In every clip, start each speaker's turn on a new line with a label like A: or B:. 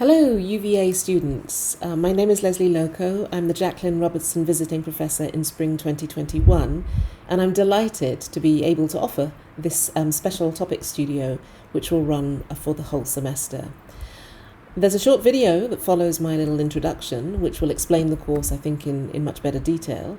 A: Hello, UVA students. My name is Lesley Lokko. I'm the Jacqueline Robertson Visiting Professor in Spring 2021, and I'm delighted to be able to offer this special topic studio, which will run for the whole semester. There's a short video that follows my little introduction, which will explain the course, I think, in much better detail.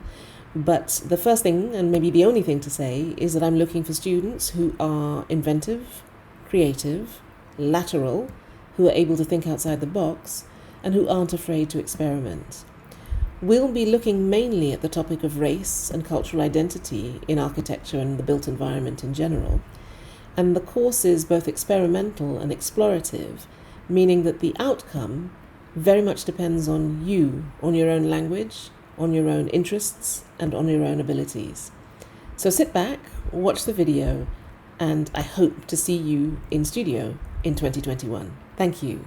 A: But the first thing, and maybe the only thing to say, is that I'm looking for students who are inventive, creative, lateral, who are able to think outside the box, and who aren't afraid to experiment. We'll be looking mainly at the topic of race and cultural identity in architecture and the built environment in general. And the course is both experimental and explorative, meaning that the outcome very much depends on you, on your own language, on your own interests, and on your own abilities. So sit back, watch the video, and I hope to see you in studio in 2021. Thank you.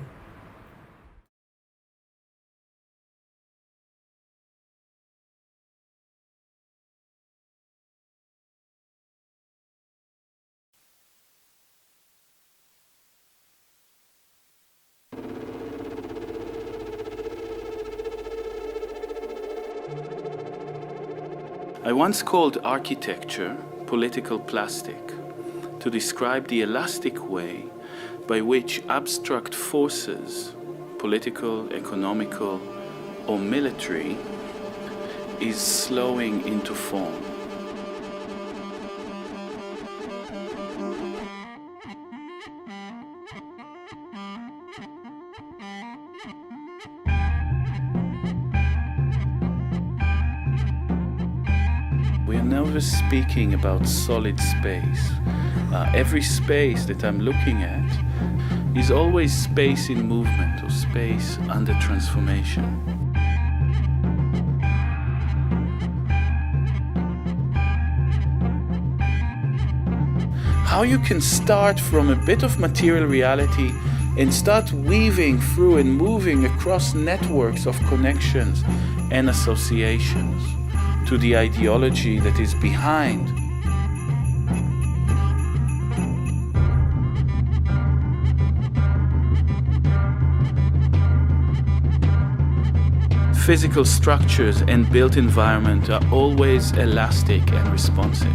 B: I once called architecture political plastic to describe the elastic way by which abstract forces, political, economical, or military, is slowing into form. We are never speaking about solid space. Every space that I'm looking at is always space in movement or space under transformation. How you can start from a bit of material reality and start weaving through and moving across networks of connections and associations to the ideology that is behind. Physical structures and built environment are always elastic and responsive.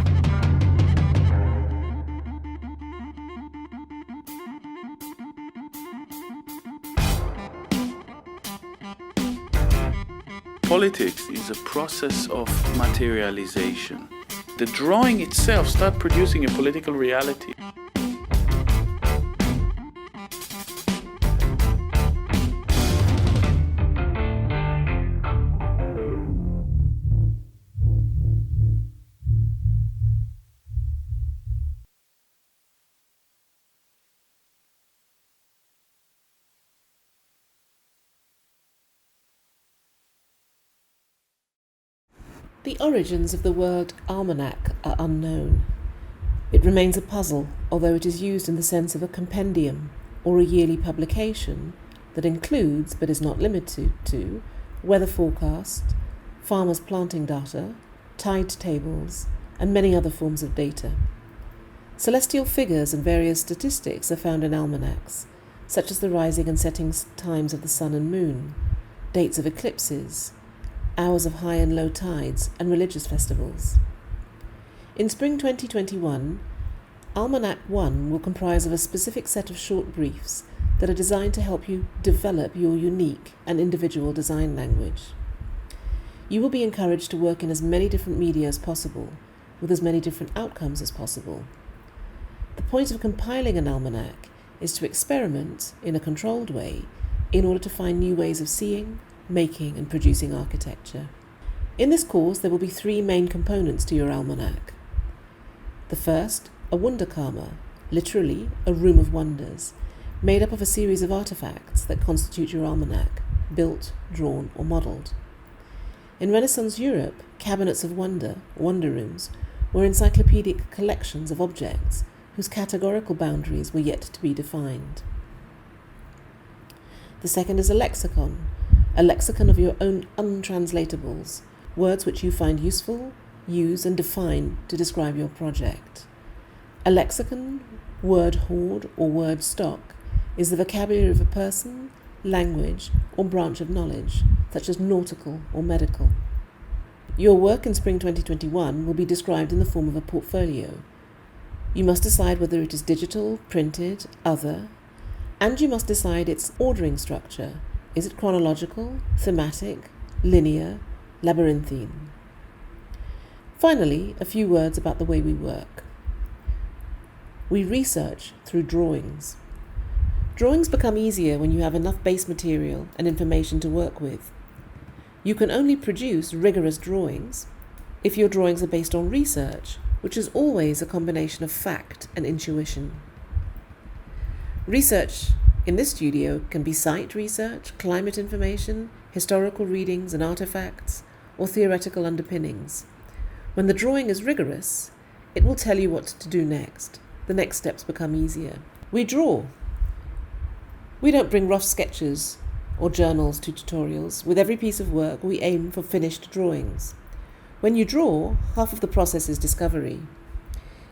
B: Politics is a process of materialization. The drawing itself starts producing a political reality.
A: The origins of the word almanac are unknown. It remains a puzzle, although it is used in the sense of a compendium or a yearly publication that includes, but is not limited to, weather forecast, farmers' planting data, tide tables, and many other forms of data. Celestial figures and various statistics are found in almanacs, such as the rising and setting times of the sun and moon, dates of eclipses, hours of high and low tides, and religious festivals. In spring 2021, Almanac 1 will comprise of a specific set of short briefs that are designed to help you develop your unique and individual design language. You will be encouraged to work in as many different media as possible, with as many different outcomes as possible. The point of compiling an almanac is to experiment in a controlled way in order to find new ways of seeing, making and producing architecture. In this course, there will be three main components to your almanac. The first, a Wunderkammer, literally a room of wonders, made up of a series of artifacts that constitute your almanac, built, drawn or modelled. In Renaissance Europe, cabinets of wonder rooms, were encyclopedic collections of objects whose categorical boundaries were yet to be defined. The second is a lexicon of your own untranslatables, words which you find useful, use and define to describe your project. A lexicon, word hoard or word stock is the vocabulary of a person, language, or branch of knowledge, such as nautical or medical. Your work in spring 2021 will be described in the form of a portfolio. You must decide whether it is digital, printed, other, and you must decide its ordering structure. Is it chronological, thematic, linear, labyrinthine? Finally, a few words about the way we work. We research through drawings. Drawings become easier when you have enough base material and information to work with. You can only produce rigorous drawings if your drawings are based on research, which is always a combination of fact and intuition. Research in this studio can be site research, climate information, historical readings and artifacts, or theoretical underpinnings. When the drawing is rigorous, it will tell you what to do next. The next steps become easier. We draw. We don't bring rough sketches or journals to tutorials. With every piece of work, we aim for finished drawings. When you draw, half of the process is discovery.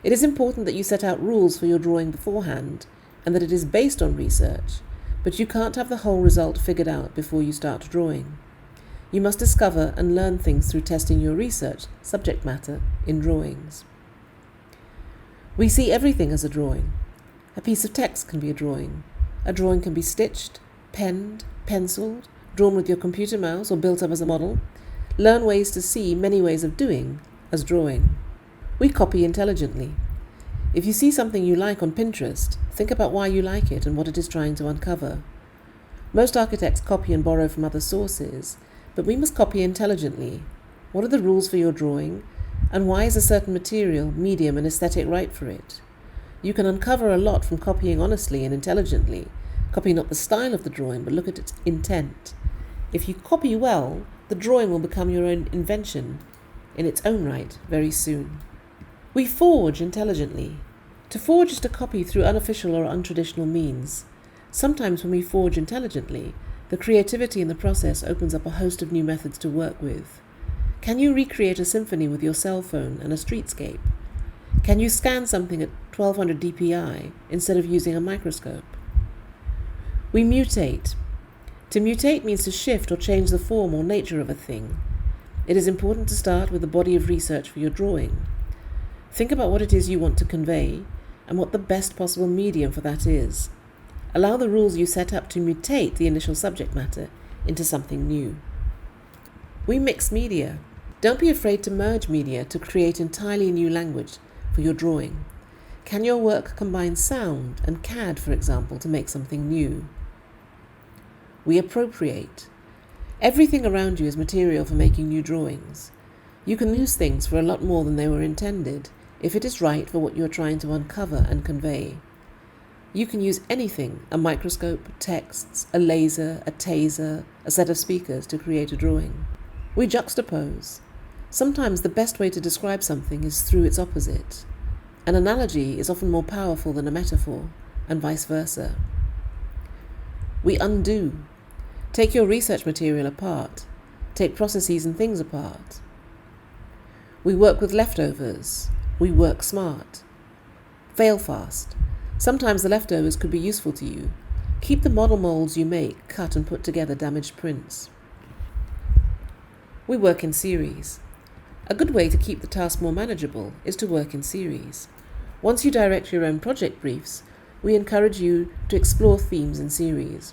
A: It is important that you set out rules for your drawing beforehand and that it is based on research, but you can't have the whole result figured out before you start drawing. You must discover and learn things through testing your research subject matter in drawings. We see everything as a drawing. A piece of text can be a drawing. A drawing can be stitched, penned, penciled, drawn with your computer mouse or built up as a model. Learn ways to see many ways of doing as drawing. We copy intelligently. If you see something you like on Pinterest, think about why you like it and what it is trying to uncover. Most architects copy and borrow from other sources, but we must copy intelligently. What are the rules for your drawing, and why is a certain material, medium, and aesthetic right for it? You can uncover a lot from copying honestly and intelligently. Copy not the style of the drawing, but look at its intent. If you copy well, the drawing will become your own invention in its own right very soon. We forge intelligently. To forge is to copy through unofficial or untraditional means. Sometimes when we forge intelligently, the creativity in the process opens up a host of new methods to work with. Can you recreate a symphony with your cell phone and a streetscape? Can you scan something at 1200 dpi instead of using a microscope? We mutate. To mutate means to shift or change the form or nature of a thing. It is important to start with a body of research for your drawing. Think about what it is you want to convey and what the best possible medium for that is. Allow the rules you set up to mutate the initial subject matter into something new. We mix media. Don't be afraid to merge media to create entirely new language for your drawing. Can your work combine sound and CAD, for example, to make something new? We appropriate. Everything around you is material for making new drawings. You can use things for a lot more than they were intended if it is right for what you are trying to uncover and convey. You can use anything, a microscope, texts, a laser, a taser, a set of speakers to create a drawing. We juxtapose. Sometimes the best way to describe something is through its opposite. An analogy is often more powerful than a metaphor, and vice versa. We undo. Take your research material apart. Take processes and things apart. We work with leftovers. We work smart. Fail fast. Sometimes the leftovers could be useful to you. Keep the model molds you make, cut and put together damaged prints. We work in series. A good way to keep the task more manageable is to work in series. Once you direct your own project briefs, we encourage you to explore themes in series.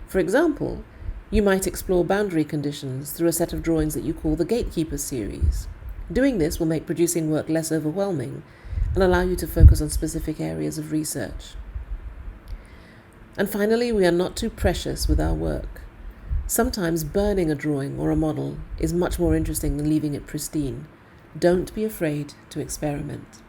A: For example, you might explore boundary conditions through a set of drawings that you call the Gatekeeper series. Doing this will make producing work less overwhelming and allow you to focus on specific areas of research. And finally, we are not too precious with our work. Sometimes burning a drawing or a model is much more interesting than leaving it pristine. Don't be afraid to experiment.